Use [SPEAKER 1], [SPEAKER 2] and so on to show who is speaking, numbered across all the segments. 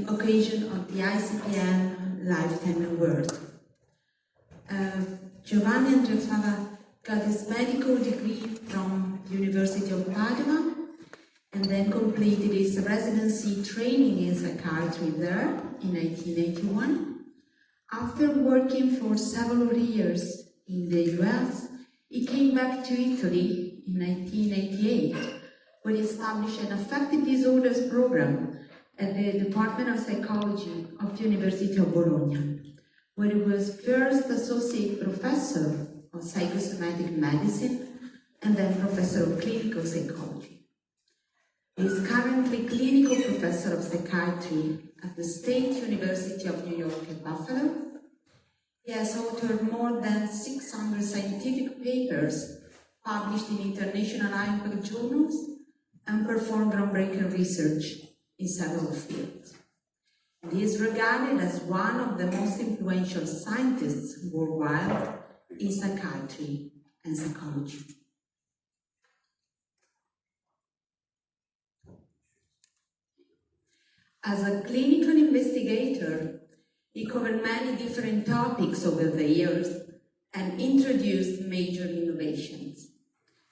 [SPEAKER 1] in occasion of the ICPM Lifetime Award. Giovanni A. Fava got his medical degree from the University of Padua and then completed his residency training in psychiatry there in 1981. After working for several years in the US, he came back to Italy in 1988, where he established an affective disorders program at the Department of Psychology of the University of Bologna, where he was first associate professor of psychosomatic medicine and then professor of clinical psychology. He is currently clinical professor of psychiatry at the State University of New York at Buffalo. He has authored more than 600 scientific papers published in international impact journals and performed groundbreaking research in several fields. And he is regarded as one of the most influential scientists worldwide in psychiatry and psychology. As a clinical investigator, he covered many different topics over the years and introduced major innovations,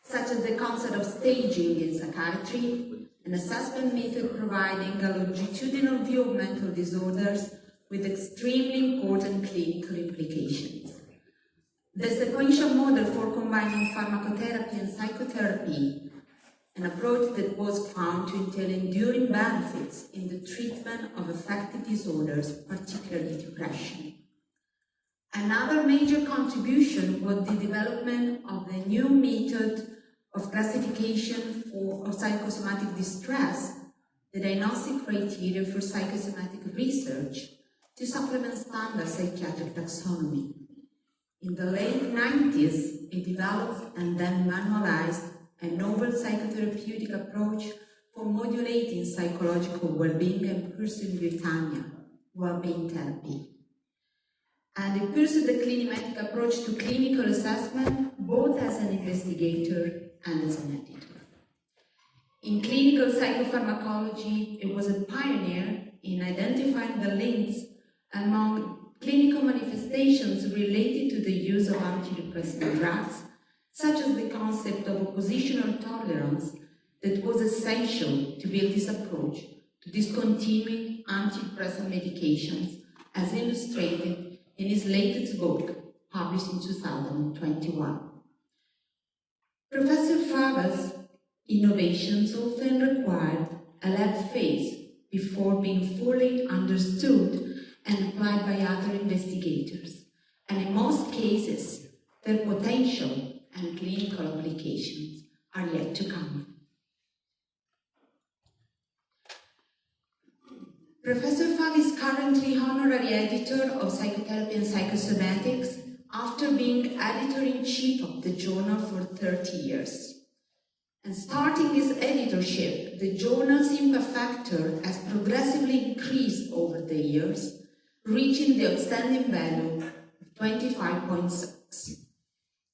[SPEAKER 1] such as the concept of staging in psychiatry, an assessment method providing a longitudinal view of mental disorders with extremely important clinical implications. The sequential model for combining pharmacotherapy and psychotherapy, an approach that was found to entail enduring benefits in the treatment of affective disorders, particularly depression. Another major contribution was the development of the new method of classification of psychosomatic distress, the diagnostic criteria for psychosomatic research, to supplement standard psychiatric taxonomy. In the late 90s, it developed and then manualized a novel psychotherapeutic approach for modulating psychological well-being and pursuing euthymia, well-being therapy. And it pursued the clinimatic approach to clinical assessment, both as an investigator and as an editor. In clinical psychopharmacology, it was a pioneer in identifying the links among clinical manifestations related to the use of antidepressant drugs, such as the concept of oppositional tolerance that was essential to build this approach to discontinuing antidepressant medications, as illustrated in his latest book, published in 2021. Professor Fava's innovations often required a lab phase before being fully understood and applied by other investigators, and in most cases, their potential and clinical applications are yet to come. Professor Fava is currently honorary editor of Psychotherapy and Psychosomatics after being editor-in-chief of the journal for 30 years. And starting this editorship, the journal's impact factor has progressively increased over the years, reaching the outstanding value of 25.6.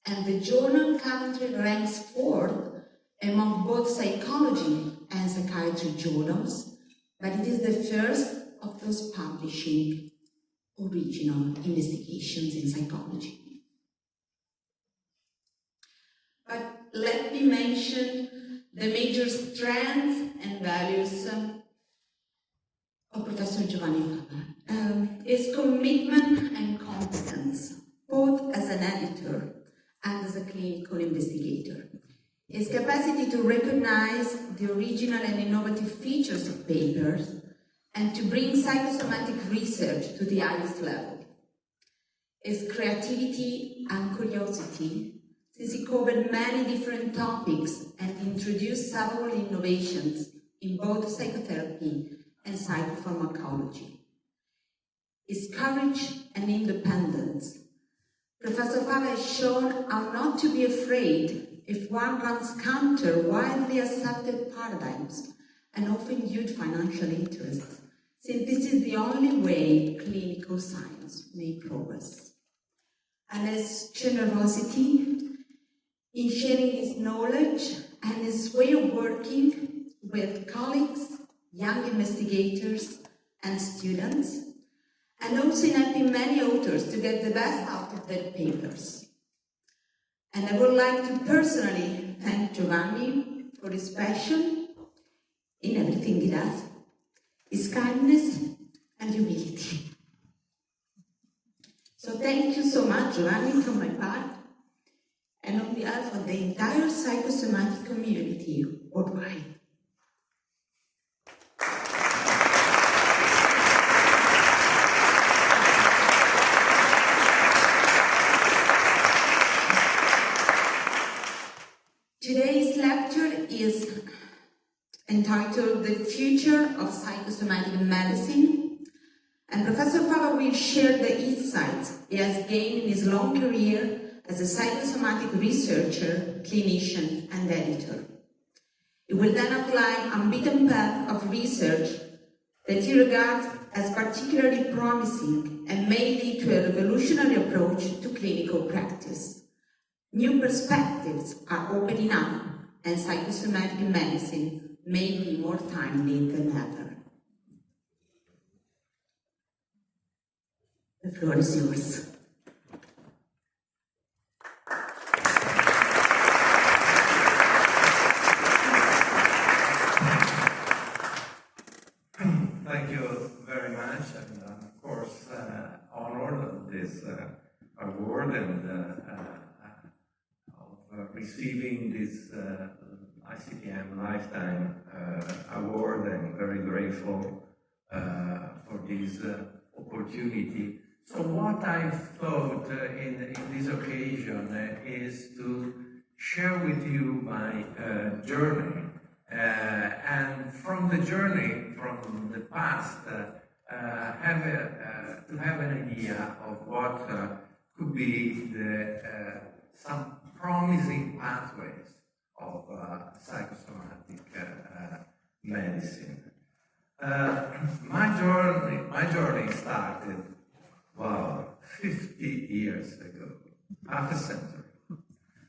[SPEAKER 1] And the journal currently ranks fourth among both psychology and psychiatry journals, but it is the first of those publishing original investigations in psychology. But let me mention the major strengths and values of Professor Giovanni Fava. His commitment and competence, both as an editor and as a clinical investigator. His capacity to recognize the original and innovative features of papers and to bring psychosomatic research to the highest level. His creativity and curiosity, since he covered many different topics and introduced several innovations in both psychotherapy and psychopharmacology. His courage and independence. Professor Fava has shown how not to be afraid if one runs counter widely accepted paradigms and often huge financial interests, since this is the only way clinical science may progress. And his generosity in sharing his knowledge and his way of working with colleagues, young investigators, and students, and also in helping many authors to get the best out of their papers. And I would like to personally thank Giovanni for his passion in everything he does, his kindness and humility. So thank you so much, Giovanni, from my part, and on behalf of the entire psychosomatic community worldwide. Today's lecture is entitled The Future of Psychosomatic Medicine, and Professor Fava will share the insights he has gained in his long career as a psychosomatic researcher, clinician, and editor. He will then outline an unbeaten path of research that he regards as particularly promising and may lead to a revolutionary approach to clinical practice. New perspectives are opening up, and psychosomatic medicine may be more timely than ever. The floor is yours.
[SPEAKER 2] Thank you very much, and of course, honored of this award and of receiving this ICTM Lifetime Award. I'm very grateful for this opportunity. So what I thought in this occasion is to share with you my journey. And from the journey, from the past, to have an idea of what could be some promising pathways of psychosomatic medicine. My journey started, 50 years ago, half a century.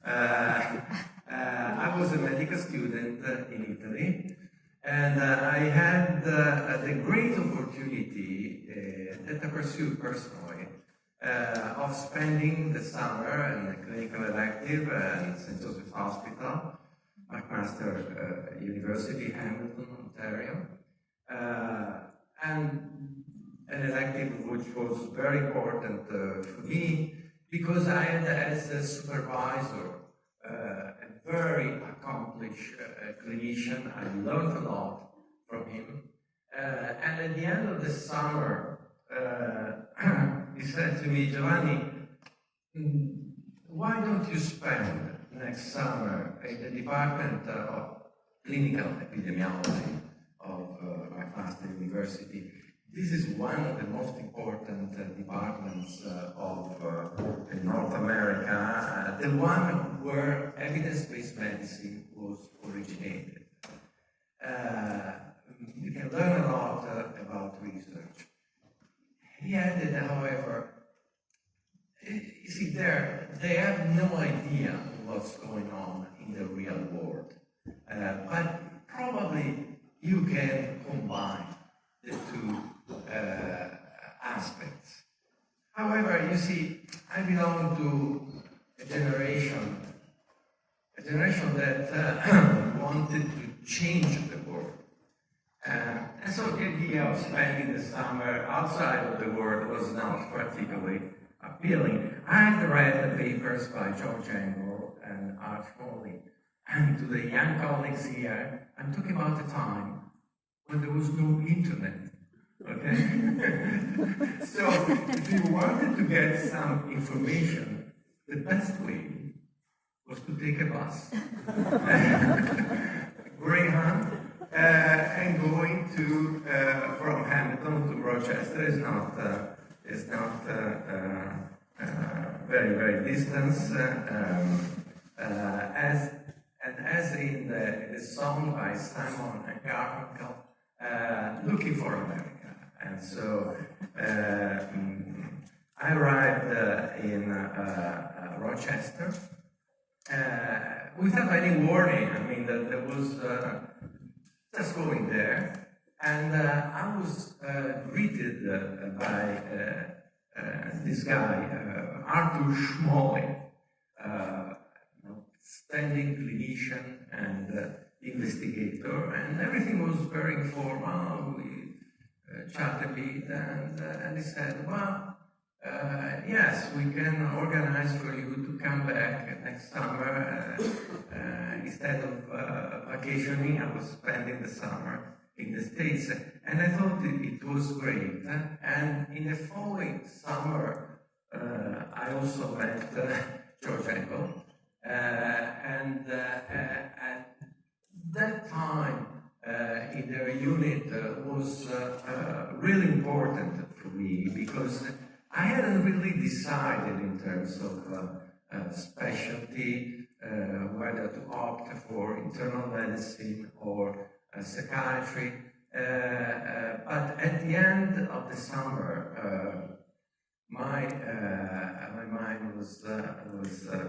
[SPEAKER 2] I was a medical student in Italy, and I had the great opportunity that I pursued personally of spending the summer in a clinical elective in St. Joseph's Hospital, McMaster University, Hamilton, Ontario, and an elective which was very important for me because I had as a supervisor a very accomplished clinician. I learned a lot from him. And at the end of the summer, he said to me, Giovanni, why don't you spend next summer at the Department of Clinical Epidemiology of McMaster University? This is one of the most important departments of North America, the one where evidence-based medicine was originated. You can learn a lot about research. He added, however, you see, they have no idea what's going on in the real world, but probably you can combine the two aspects. However, you see, I belong to a generation that wanted to change the world. And so the idea of spending the summer outside of the world was not particularly appealing. I had read the papers by George Engel and Art Foley, and to the young colleagues here, I'm talking about the time when there was no internet. Okay? So, if you wanted to get some information, the best way was to take a bus, Greyhound, and going to from Hamilton to Rochester is not very distant. As in the song by Simon and Garfunkel, looking for America. And so I arrived in Rochester without any warning. I mean, that there was just going there. And I was greeted by this guy, Arthur Schmolling, standing clinician and investigator, and everything was very informal. We chatted a bit, and he said, well, yes, we can organize for you to come back next summer. Instead of vacationing, I was spending the summer in the States, and I thought it was great. And in the following summer, I also met George Engel, and at that time in their unit was really important for me, because I hadn't really decided in terms of specialty whether to opt for internal medicine or psychiatry, but at the end of the summer, my mind was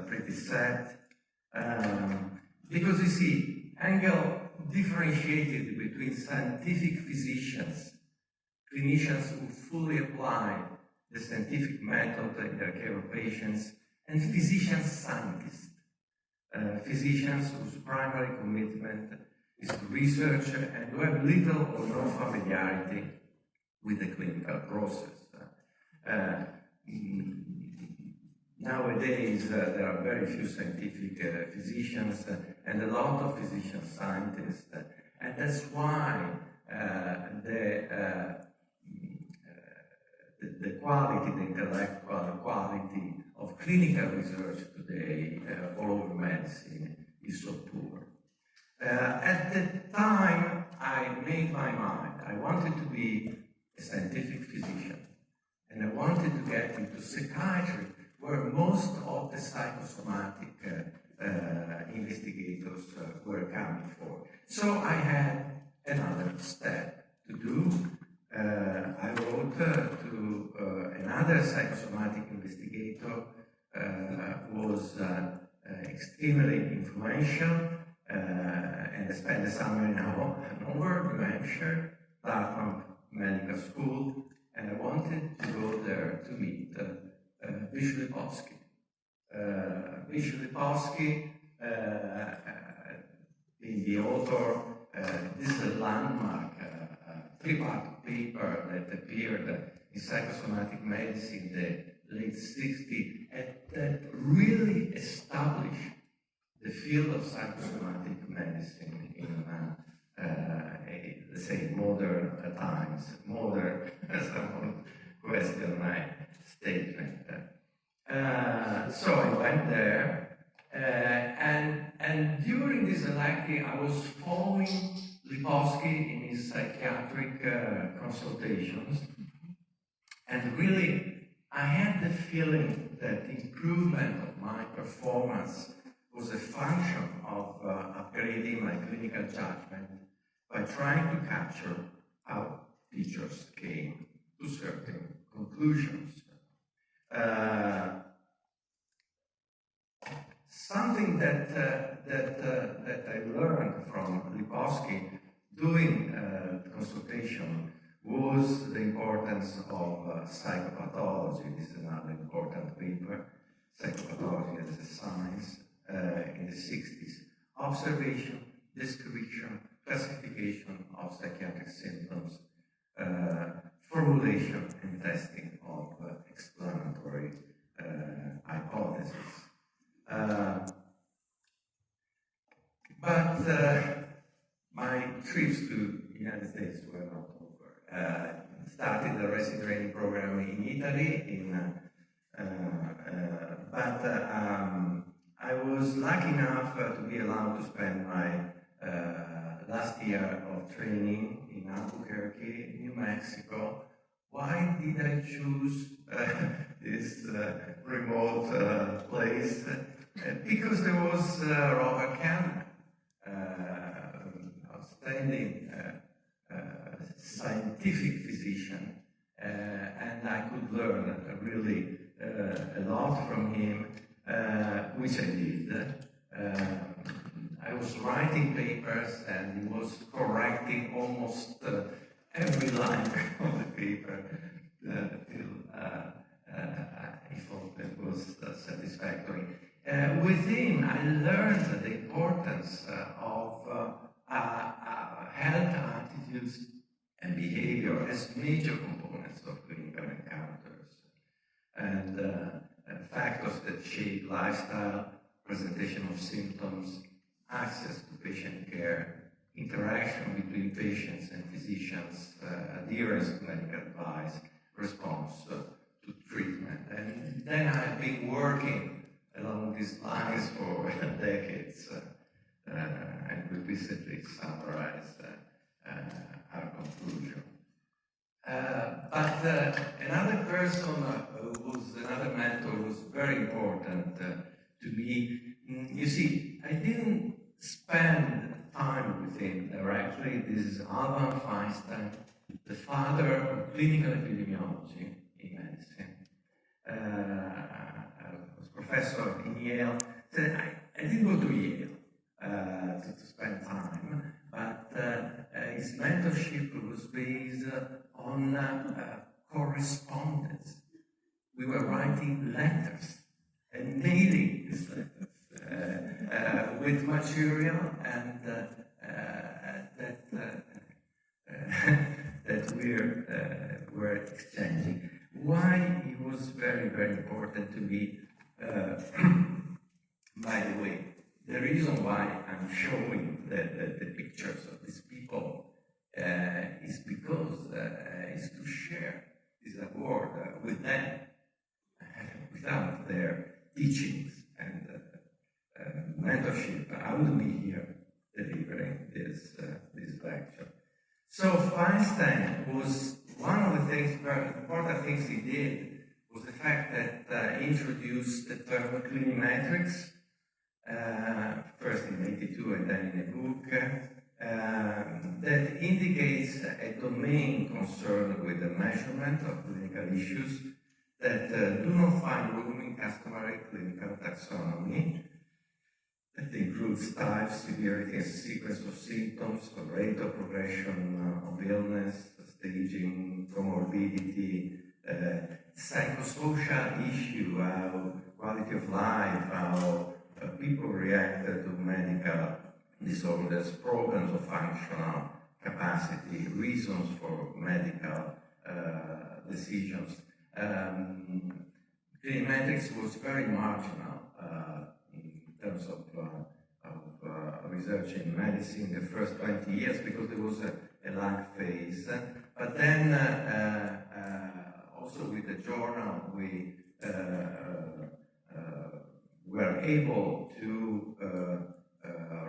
[SPEAKER 2] pretty set, because you see, Engel differentiated between scientific physicians, clinicians who fully apply the scientific method in their care of patients, and physicians-scientists, physicians whose primary commitment is to research and who have little or no familiarity with the clinical process. Nowadays, there are very few scientific physicians and a lot of physician-scientists, and that's why the quality, the intellectual quality of clinical research today all over medicine is so poor. At the time, I made my mind. I wanted to be a scientific physician, and I wanted to get into psychiatry, where most of the psychosomatic investigators were coming for. So I had another step to do. I wrote to another psychosomatic investigator who was extremely influential, and I spent the summer in Hanover, New Hampshire, Dartmouth Medical School, and I wanted to go there to meet Lipovsky. Lipovsky, the author, this is a landmark three-part paper that appeared in Psychosomatic Medicine in the late 60s, that really established the field of psychosomatic medicine in, let's say, modern times. Modern, someone questioned my statement. So I went there, and during this elective, I was following Lipovsky in his psychiatric consultations, and really, I had the feeling that the improvement of my performance was a function of upgrading my clinical judgment by trying to capture how teachers came to certain conclusions. Something that I learned from Lipovsky doing consultation was the importance of psychopathology. This is another important paper, Psychopathology as a Science, in the 60s. Observation, description, classification of psychiatric symptoms, formulation and testing of explanatory hypotheses. But my trips to the United States were not over. Started the residency training program in Italy, but I was lucky enough to be allowed to spend my last year of training in Albuquerque, New Mexico. Why did I choose this remote place? Because there was Robert Kahn, outstanding scientific physician, and I could learn really a lot from him, which I did. I was writing papers, and he was correcting almost every line of the paper till I thought that was satisfactory. Within, I learned the importance of health attitudes and behavior as major components of clinical encounters, and factors that shape lifestyle, presentation of symptoms, access to patient care, interaction between patients and physicians, adherence to medical advice, response to treatment. And then I've been working along these lines for decades, and we recently summarized our conclusion. But another person another mentor was very important to me. You see, I didn't spend time with him directly. This is Albert Feinstein, the father of clinical epidemiology in medicine. I was professor in Yale. So I didn't go to Yale to spend time, but his mentorship was based on correspondence. We were writing letters and mailing these letters with material and that we're exchanging. Why it was very, very important to me, by the way, the reason why I'm showing the pictures of these people is because is to share this award with them without their teachings and mentorship. I wouldn't be here delivering this lecture. So Feinstein was one of the things, very important things he did was the fact that he introduced the term clinimetrics, first in '82 and then in a book, that indicates a domain concerned with the measurement of clinical issues that do not find room in customary clinical taxonomy. That includes type, severity, and sequence of symptoms, rate of progression of illness, staging, comorbidity, psychosocial issue, how quality of life, how people react to medical disorders, problems of functional capacity, reasons for medical decisions. Clinimetrics was very marginal in terms of research in medicine the first 20 years because there was a lag phase. But then also with the journal, we were able to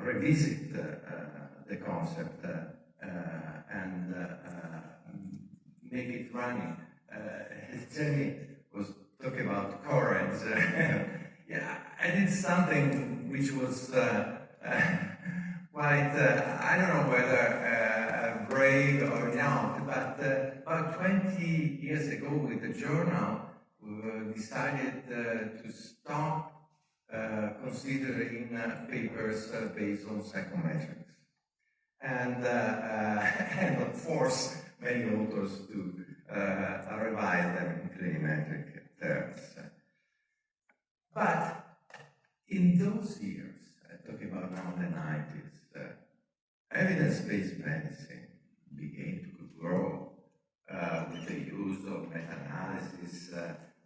[SPEAKER 2] revisit the concept and make it running. Jenny was talking about courage. Yeah, I did something which was quite, I don't know whether brave or not, but about 20 years ago with the journal, we decided to stop considering papers based on psychometrics and force many authors to revise them in clinimetric terms. But in those years, talking about now the 90s, evidence-based medicine began to grow with the use of meta-analysis,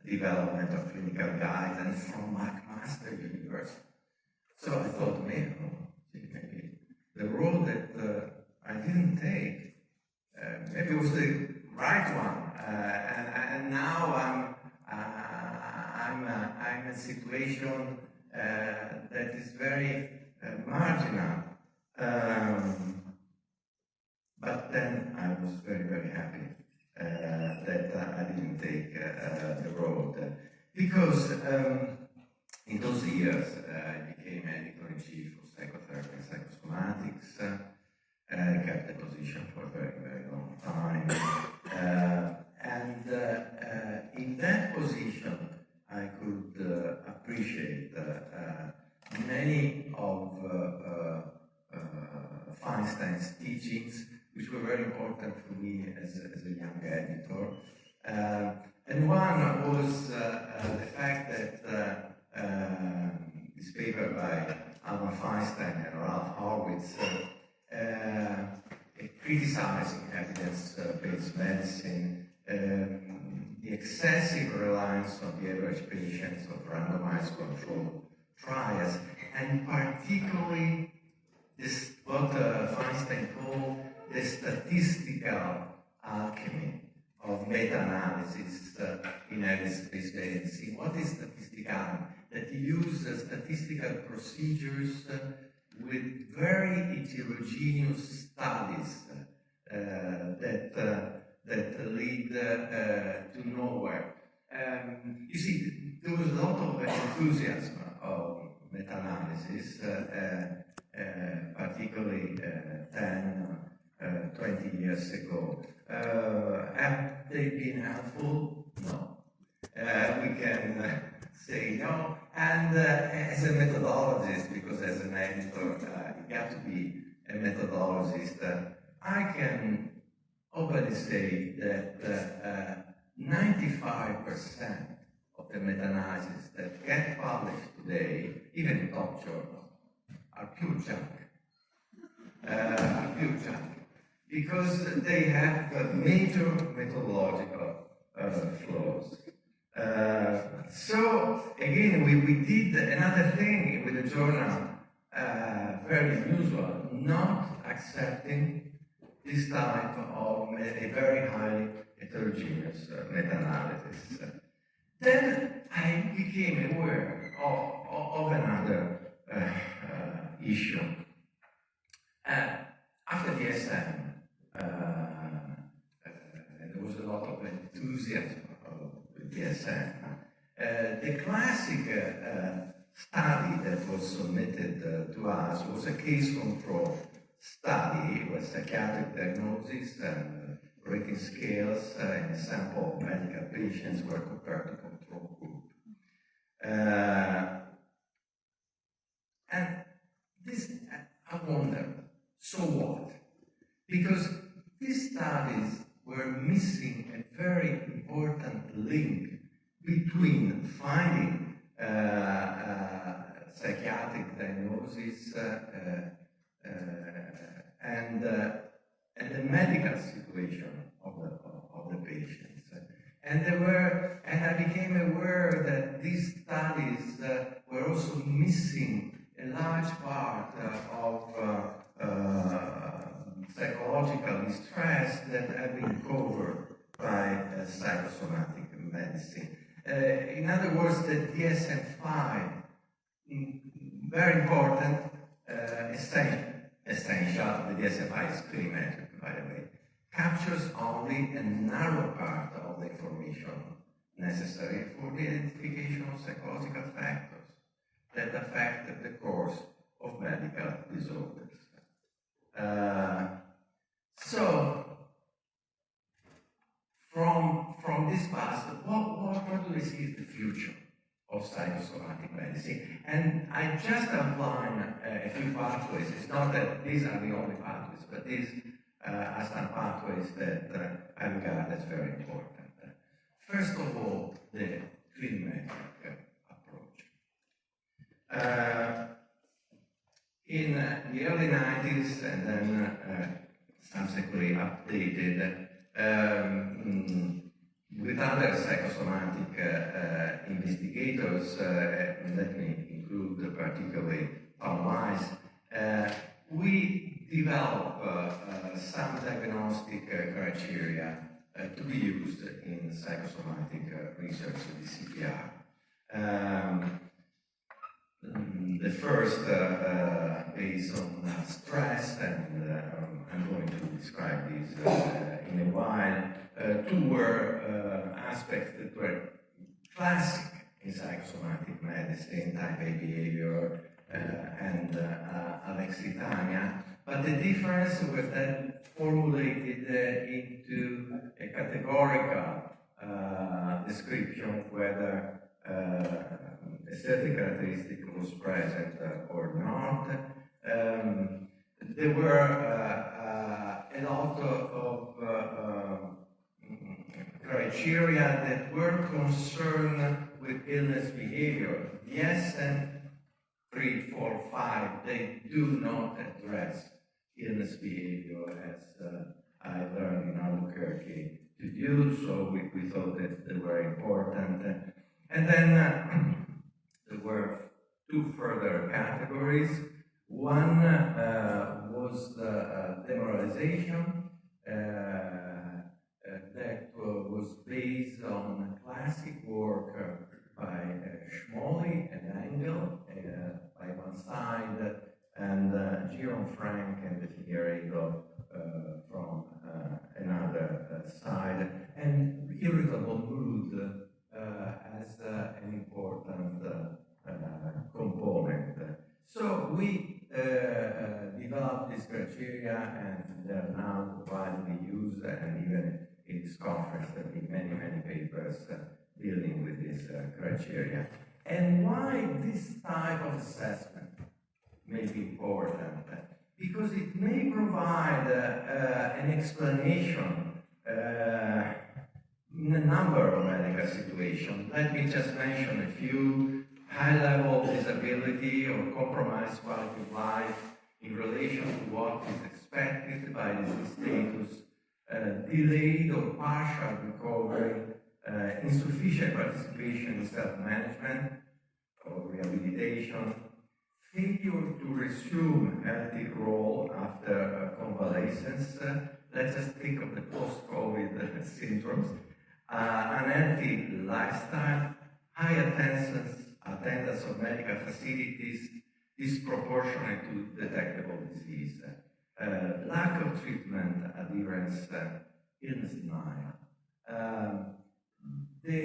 [SPEAKER 2] development of clinical guidance from McMaster University. So I thought, maybe the road that I didn't take, maybe it was the right one, and now I'm in a situation that is very marginal. But then I was very, very happy that I didn't take the road. Because in those years, I became editor-in-chief of Psychotherapy and Psychosomatics. I kept the position for a very, very long time. And in that position, I could appreciate many of Feinstein's teachings, which were very important for me And one was the fact that this paper by Alma Feinstein and Ralph Horwitz criticizing evidence-based medicine, the excessive reliance on the average patients of randomized controlled trials, and particularly this what Feinstein called the statistical alchemy of meta-analysis in evidence-based medicine. What is statistical? That you use statistical procedures with very heterogeneous studies that lead to nowhere. You see, there was a lot of enthusiasm of meta-analysis, particularly 10, 20 years ago. Have they been helpful? No. We can say no. And as a methodologist, because as an editor, you have to be a methodologist, I can openly say that 95% of the meta-analysis that get published today, even in top journals, are pure junk. Because they have major methodological flaws. So again, we did another thing with the journal, very unusual, not accepting this type of a very highly heterogeneous meta-analysis. Then I became aware of another issue. After the DSM, there was a lot of enthusiasm with DSM. The classic study that was submitted to us was a case control study with psychiatric diagnosis and rating scales in a sample of medical patients were compared to control group. And this, I wonder, so what? Because these studies were missing a very important link between finding psychiatric diagnosis and the medical situation of the patients. And I became aware that these studies were also missing a large part of psychological distress that have been covered by psychosomatic medicine. In other words, the DSM-5, very important, essential, the DSM-5 is perimetric, by the way, captures only a narrow part of the information necessary for the identification of psychological factors that affect the course of medical disorders. So, from this past, what do we see as the future of psychosomatic medicine? And I just outline a few pathways. It's not that these are the only pathways, but these are some pathways that I regard as very important. First of all, the clinical approach. In the early 90s, and then subsequently updated with other psychosomatic investigators, let me include particularly Tom Weiss, we developed some diagnostic criteria to be used in psychosomatic research with the CPR. The first based on stress, and I'm going to describe these in a while. Two were aspects that were classic in psychosomatic medicine, type A behavior and alexithymia, but the difference was then formulated into a categorical description whether a certain characteristic was present or not. There were a lot of criteria that were concerned with illness behavior. The DSM-3, 4, 5, they do not address illness behavior as I learned in Albuquerque to do, so we thought that they were important. And then there were two further categories. One was the demoralization that was based on classic work by Schmolly and Engel by one side, and Jerome Frank and Figueiredo from another side, and irritable mood as an important component. So we developed this criteria, and they are now widely used, and even in this conference there have been many papers dealing with this criteria. And why this type of assessment may be important? Because it may provide an explanation in a number of medical situations. Let me just mention a few: high-level disability or compromised quality of life in relation to what is expected by disease status, delayed or partial recovery, insufficient participation in self-management or rehabilitation, failure to resume healthy role after convalescence. Let's just think of the post-COVID syndromes. Unhealthy lifestyle, high attendance of medical facilities disproportionate to detectable disease, lack of treatment adherence, illness denial. The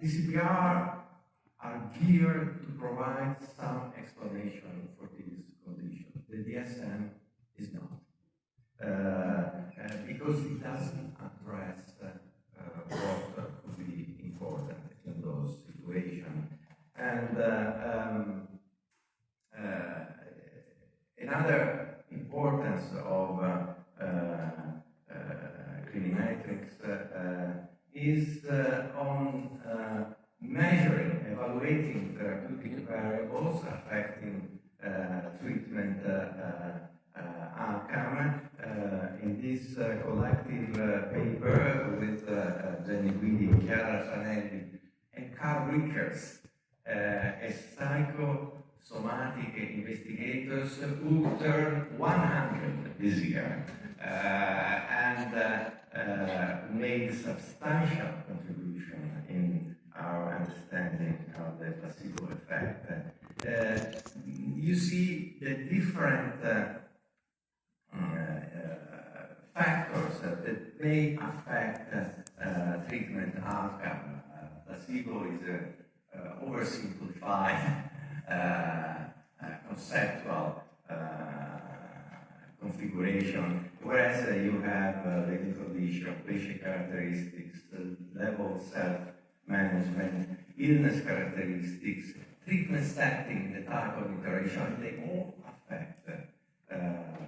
[SPEAKER 2] DCPR are geared to provide some explanation for this condition. The DSM is not, because it doesn't address what could be important in those situations. And another importance of clinimetrics is on measuring, evaluating therapeutic variables affecting treatment outcome. In this collective paper with Jenny Guidi, Chiara Fanelli, and Carl Rickers, as psychosomatic investigators who turned 100 this year and made substantial contribution in our understanding of the placebo effect. You see the different factors that may affect treatment outcome. Placebo is oversimplified conceptual configuration, whereas you have the condition, patient characteristics, level of self-management, illness characteristics, treatment setting, the type of interaction, they all affect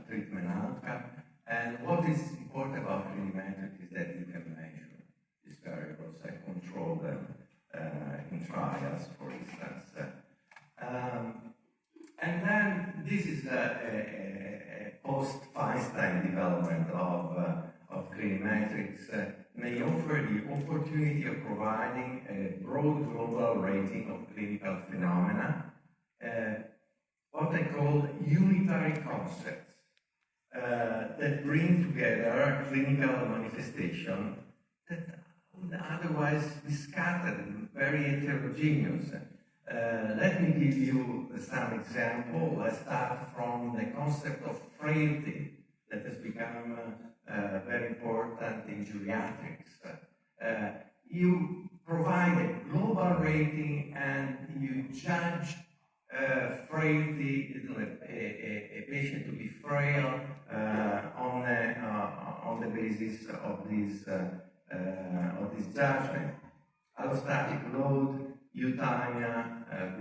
[SPEAKER 2] treatment outcome. And what is important about clinimetrics is that you can measure these variables and control them in trials, for instance. And then this is a post-Feinstein development of clinimetrics may offer the opportunity of providing a broad global rating of clinical phenomena, what they call unitary concepts that bring together clinical manifestation that would otherwise be scattered and very heterogeneous. Let me give you some example. Let's start from the concept of frailty that has become very important in geriatrics. You provide a global rating and you judge frailty, a patient to be frail on the basis of this judgment. Allostatic load, euthymia,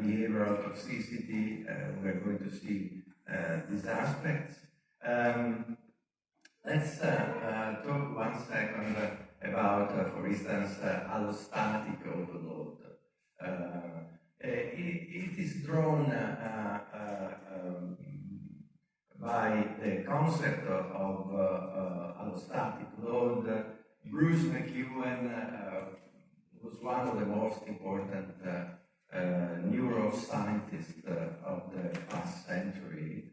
[SPEAKER 2] behavioral toxicity, we're going to see these aspects. Let's talk 1 second about, for instance, allostatic overload. It is drawn by the concept of allostatic load. Bruce McEwen was one of the most important neuroscientists of the past century.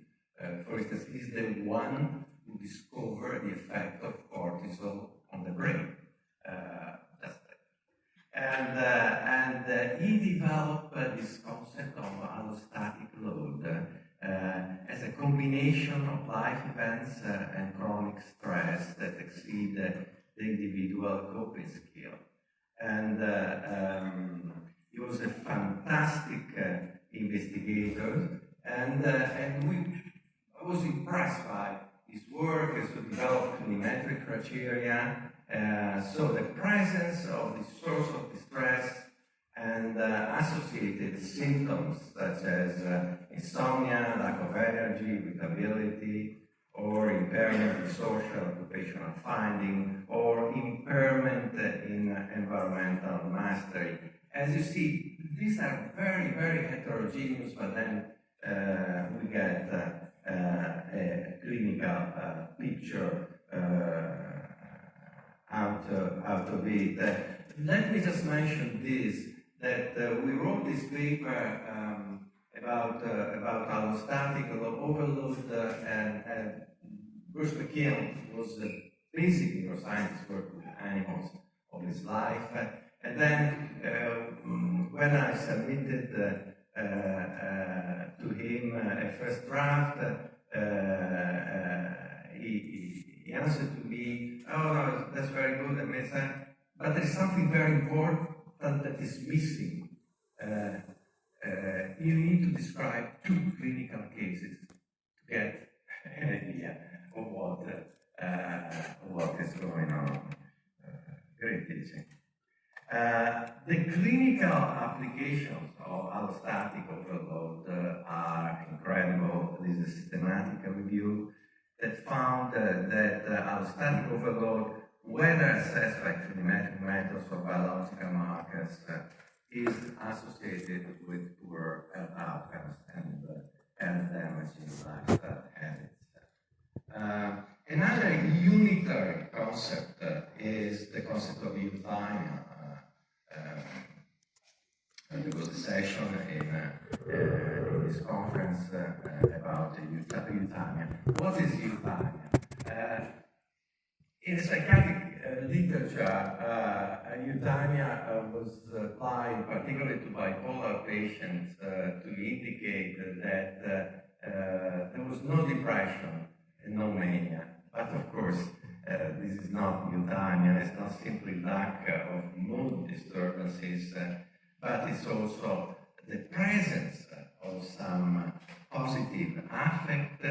[SPEAKER 2] For instance, he's the one who discovered the effect of cortisol on the brain. And he developed this concept of allostatic load as a combination of life events and chronic stress that exceed the individual coping skill. And he was a fantastic investigator, and I was impressed by his work as to develop unimetric criteria, so the presence of the source of distress and associated symptoms such as insomnia, lack of energy, irritability, or impairment in social occupational finding, or impairment in environmental mastery. As you see, these are very, very heterogeneous, but then we get a clinical picture out of it. Let me just mention this, that we wrote this paper about allostatic overload, and Bruce McEwen was a basic neuroscientist, worked with animals all his life. And then when I submitted to him a first draft, he answered to me, "Oh no, that's very good, amazing, but there is something very important that is missing. You need to describe 2 clinical cases to get an idea of what is going on." Great teaching. The clinical applications of allostatic overload are incredible. This is a systematic review that found that allostatic overload, whether assessed by kinematic methods or biological markers, is associated with poor health outcomes and damaging lifestyle habits. Another unitary concept is the concept of euthymia. There was a session in this conference about euthymia. What is euthymia? In psychiatric literature, euthymia was applied particularly to bipolar patients to indicate that there was no depression and no mania. But of course, this is not euthymia. It's not simply lack of mood disturbances, but it's also the presence of some positive affect,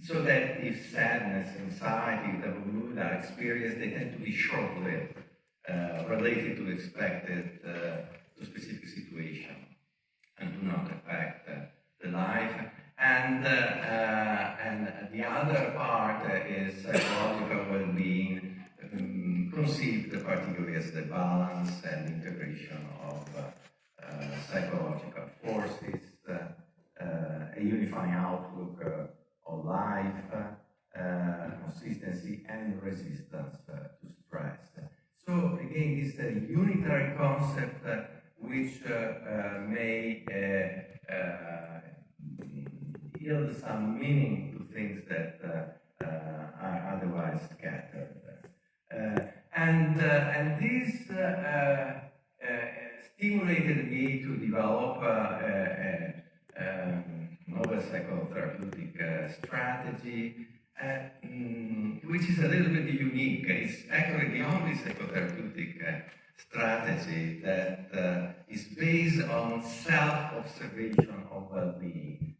[SPEAKER 2] so that if sadness, anxiety, double mood are experienced, they tend to be short-lived, related to expected, to specific situation, and do not affect the life. And the other part is psychological well-being, conceived particularly as the balance and integration of psychological forces, a unifying outlook of life, consistency and resistance to stress. So again, it's a unitary concept which may yield some meaning to things that are otherwise scattered. And this stimulated me to develop novel psychotherapeutic strategy, which is a little bit unique. It's actually the only psychotherapeutic strategy that is based on self-observation of well-being,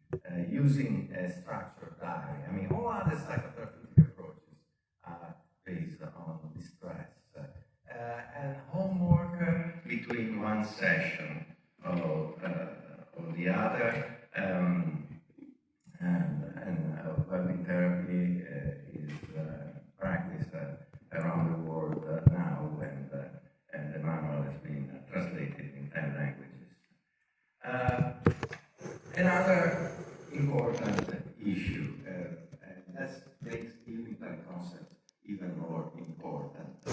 [SPEAKER 2] using a structured diary. I mean, all other psychotherapeutic approaches are based on distress. And homework between one session or the other, and well-being therapy is practiced Another important issue, and that makes clinical concepts even more important.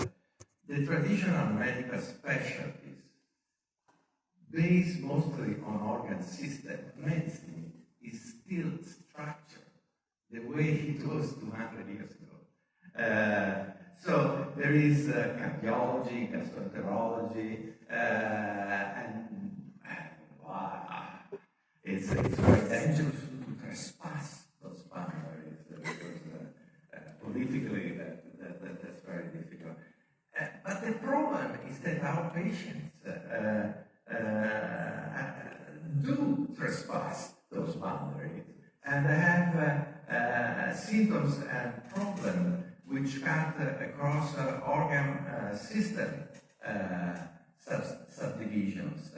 [SPEAKER 2] The traditional medical specialties, based mostly on organ system medicine, is still structured the way it was 200 years ago. So there is cardiology, gastroenterology, and it's very dangerous to trespass those boundaries because politically that's very difficult. But the problem is that our patients do trespass those boundaries and have symptoms and problems which cut across organ system subdivisions.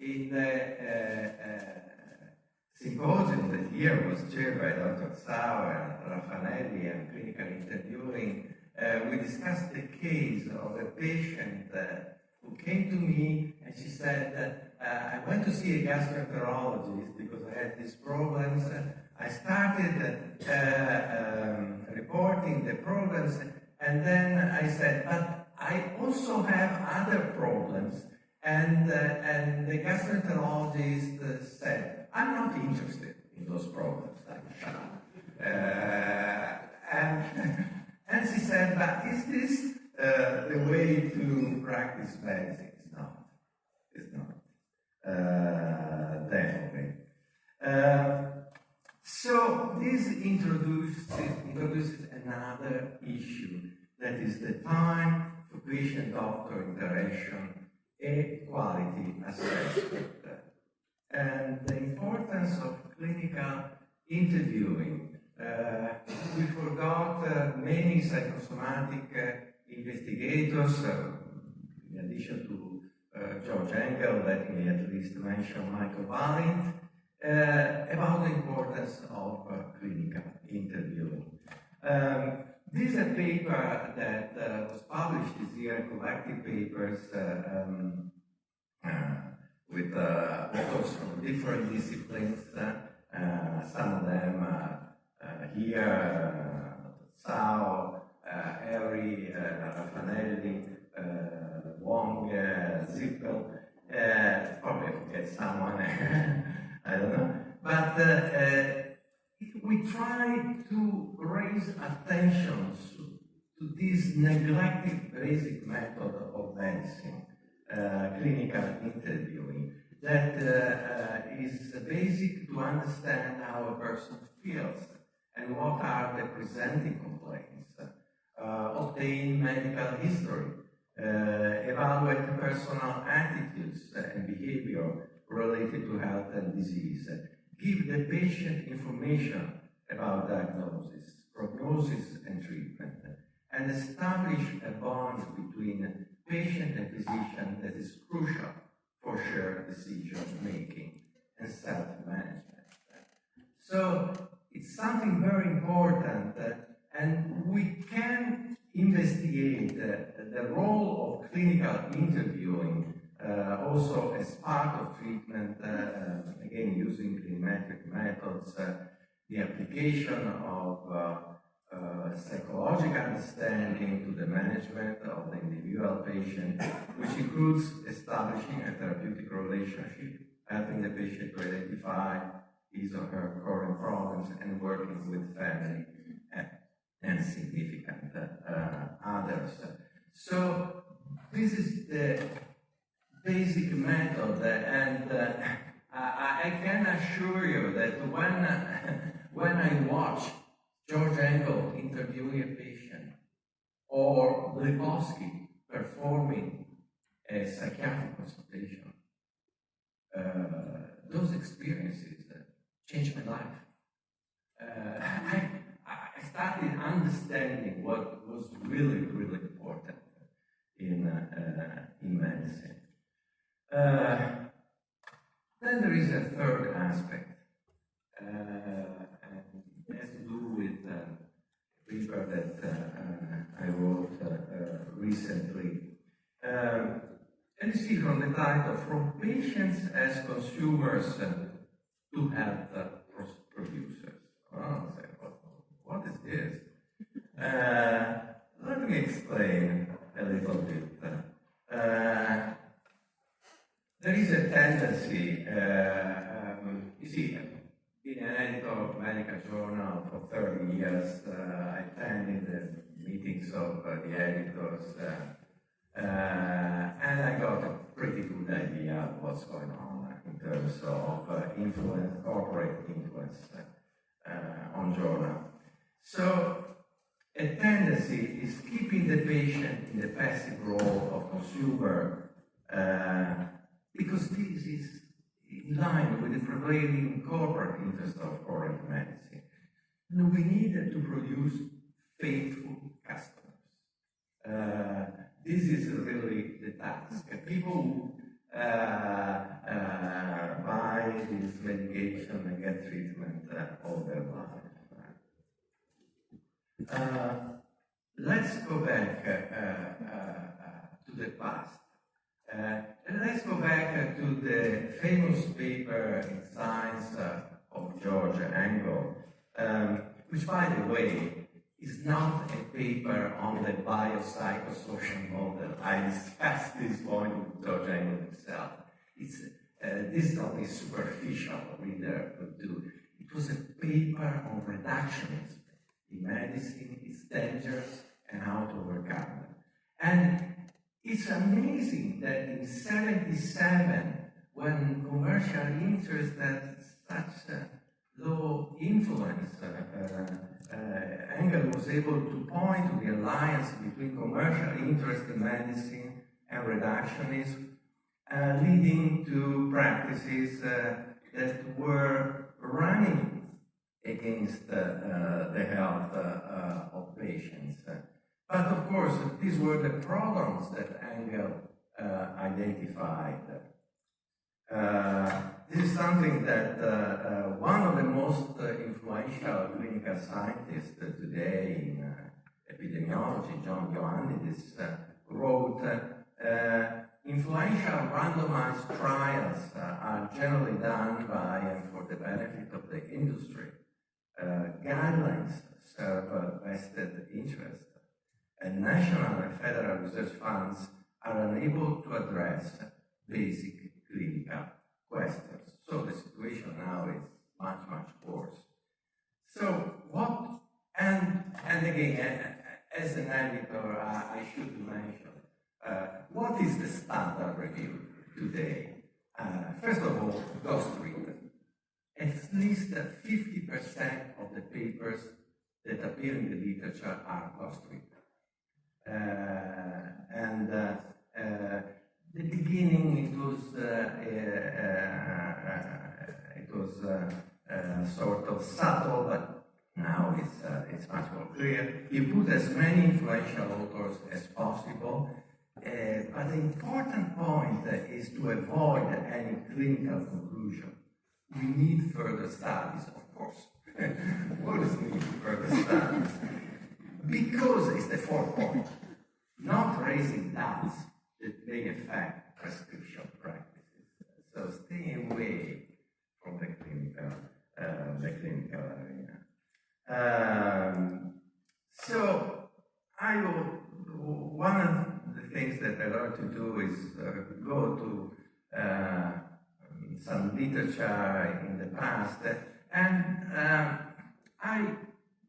[SPEAKER 2] In the symposium that here was chaired by Dr. Sauer, Raffanelli, and clinical interviewing, we discussed the case of a patient who came to me and she said, I went to see a gastroenterologist because I had these problems. I started reporting the problems, and then I said, but I also have other problems. And the gastroenterologist said, I'm not interested in those problems. Shut up. And she said, but is this the way to practice medicine? It's not. It's not. Definitely. So this introduces another issue, that is the time for patient-doctor interaction, a quality assessment, and the importance of clinical interviewing. We forgot many psychosomatic investigators, in addition to George Engel, let me at least mention Michael Valint, about the importance of clinical interviewing. This is a paper that was published this year, collective papers with authors from different disciplines, some of them here, Sao, Harry, Raffanelli, Wong, Zippel, probably forget someone, I don't know, but we try to raise attention to this neglected basic method of medicine, clinical interviewing, that is basic to understand how a person feels and what are the presenting complaints, obtain medical history, evaluate personal attitudes and behavior related to health and disease, give the patient information about diagnosis, prognosis, and treatment, and establish a bond between patient and physician that is crucial for shared decision-making and self-management. So it's something very important, and we can investigate the role of clinical interviewing also as part of treatment, again using clinometric methods, the application of psychological understanding to the management of the individual patient, which includes establishing a therapeutic relationship, helping the patient to identify his or her current problems, and working with family and significant others. So this is the basic method, and I can assure you that when I watch George Engel interviewing a patient, or Lebowski performing a psychiatric consultation, those experiences changed my life. I started understanding what was really, really important in medicine. Then there is a third aspect, and it has to do with a paper that I wrote recently. And you see from the title, From Patients as Consumers to health producers. Oh, I say, what is this? Let me explain a little bit. There is a tendency, you see, being an editor of medical journal for 30 years, I attended the meetings of the editors, and I got a pretty good idea of what's going on in terms of influence, corporate influence on journal. So a tendency is keeping the patient in the passive role of consumer, because this is in line with the prevailing corporate interest of current medicine. And we needed to produce faithful customers. This is really the task. People who buy this medication and get treatment all their life. Let's go back to the past. And let's go back to the famous paper in Science of George Engel, which, by the way, is not a paper on the biopsychosocial model. I discussed this point with George Engel himself. This is not a superficial reader would do. It was a paper on reductionism in medicine, its dangers, and how to overcome them. And it's amazing that in 1977, when commercial interest had such a low influence, Engel was able to point to the alliance between commercial interest in medicine and reductionism, leading to practices that were running against the health of patients. But of course, these were the problems that Engel identified. This is something that one of the most influential clinical scientists today in epidemiology, Giovanni A, wrote. Influential randomized trials are generally done by and for the benefit of the industry. Guidelines serve vested interest, and national and federal research funds are unable to address basic clinical questions. So the situation now is much, much worse. So what, and again, as an editor, I should mention, what is the standard review today? First of all, ghost written. At least 50% of the papers that appear in the literature are ghost written. The beginning it was sort of subtle, but now it's much more clear. You put as many influential authors as possible, but the important point is to avoid any clinical conclusion. We need further studies, of course. What is need further studies? Because it's the fourth point, not raising doubts that may affect prescription practices. So stay away from the clinical arena. So one of the things that I learned to do is go to some literature in the past, and I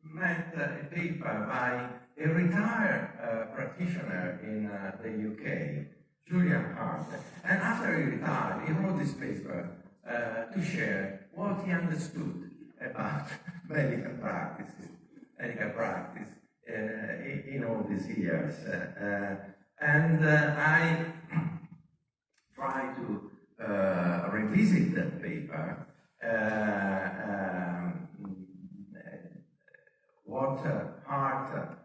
[SPEAKER 2] met a paper by a retired practitioner in the UK, Julian Hart. And after he retired, he wrote this paper to share what he understood about medical practice in all these years. I try to revisit that paper. What Hart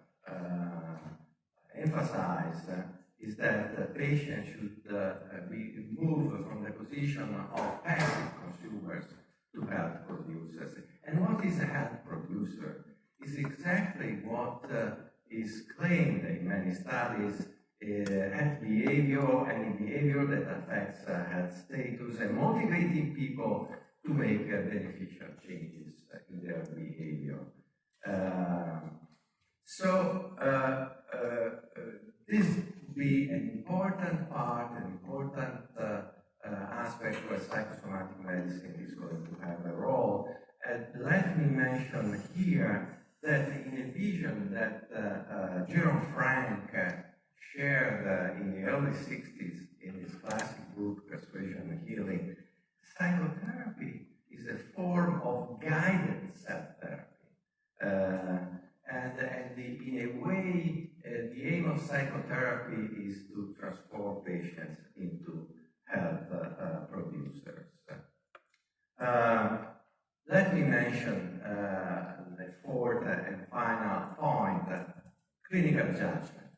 [SPEAKER 2] emphasized is that the patient should be moved from the position of passive consumers to health producers. And what is a health producer is exactly what is claimed in many studies, health behavior, and behavior that affects health status, and motivating people to make beneficial changes in their behavior. This would be an important part, an important aspect where psychosomatic medicine is going to have a role. And let me mention here that in a vision that Jerome Frank shared in the early 60s in his classic book, Persuasion and Healing, psychotherapy is a form of guided self-therapy. In a way, the aim of psychotherapy is to transform patients into health producers. Let me mention the fourth and final point, clinical judgment.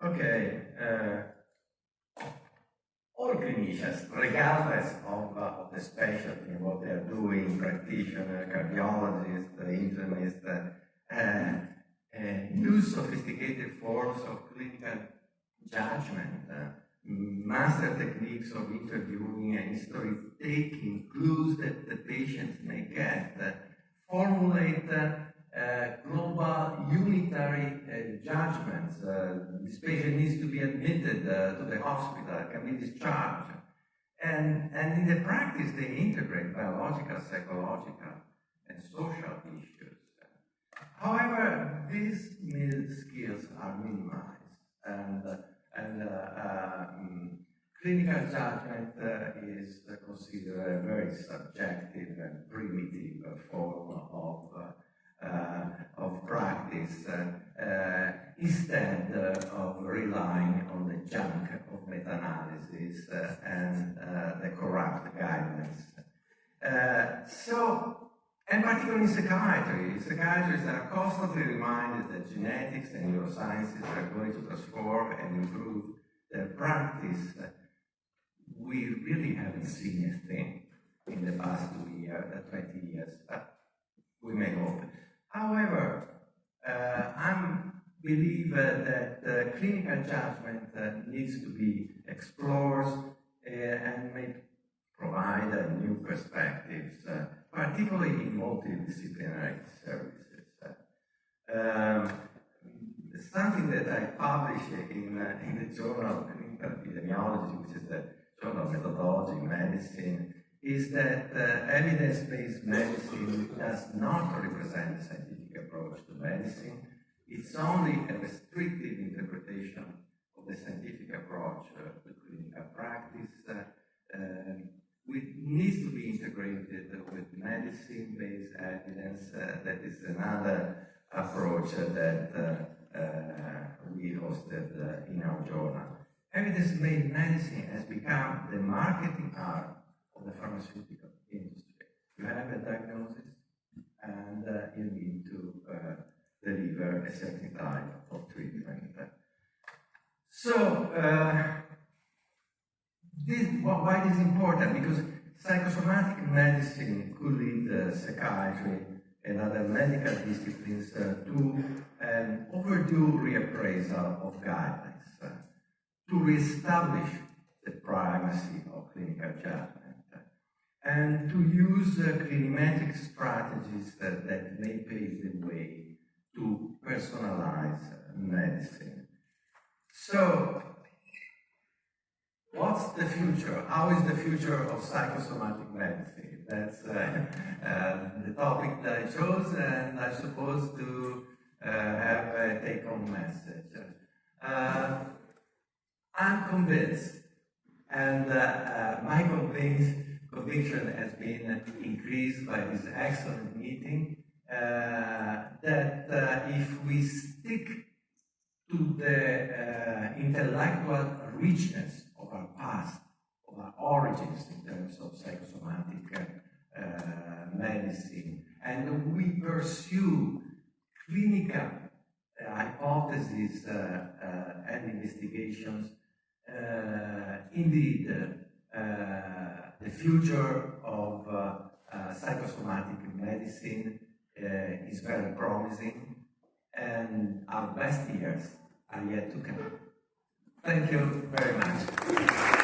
[SPEAKER 2] Okay, all clinicians, regardless of the specialty, what they're doing, practitioner, cardiologist, internist, use sophisticated forms of clinical judgment, master techniques of interviewing and history taking, clues that the patients may get, formulate global unitary judgments. This patient needs to be admitted to the hospital, can be discharged. And in the practice, they integrate biological, psychological, and social issues. However, these skills are minimized, and clinical judgment is considered a very subjective and primitive form of practice, instead of relying on the junk of meta-analysis and the corrupt guidelines. And particularly in psychiatry, psychiatrists are constantly reminded that genetics and neurosciences are going to transform and improve their practice. We really haven't seen a thing in the past 20 years. We may hope. However, I believe that clinical judgment needs to be explored and may provide new perspectives, particularly in multidisciplinary services. Something that I published in the Journal of Clinical Epidemiology, which is the Journal of Methodology in Medicine, is that evidence-based medicine does not represent a scientific approach to medicine. It's only a restrictive interpretation of the scientific approach to clinical practice, which needs to be integrated with medicine-based evidence. That is another approach that we hosted in our journal. Evidence-based medicine has become the marketing arm of the pharmaceutical industry. You have a diagnosis and you need to deliver a certain type of treatment. So, why this is important? Because psychosomatic medicine could lead psychiatry and other medical disciplines to an overdue reappraisal of guidelines, to reestablish the primacy of clinical judgment, and to use clinimetric strategies that may pave the way to personalize medicine. So, what's the future? How is the future of psychosomatic medicine? That's the topic that I chose, and I'm supposed to have a take-home message. I'm convinced, and my conviction has been increased by this excellent meeting, that if we stick to the intellectual richness of our past, of our origins in terms of psychosomatic medicine, and we pursue clinical hypotheses and investigations, indeed, the future of psychosomatic medicine is very promising, and our best years are yet to come. Thank you very much.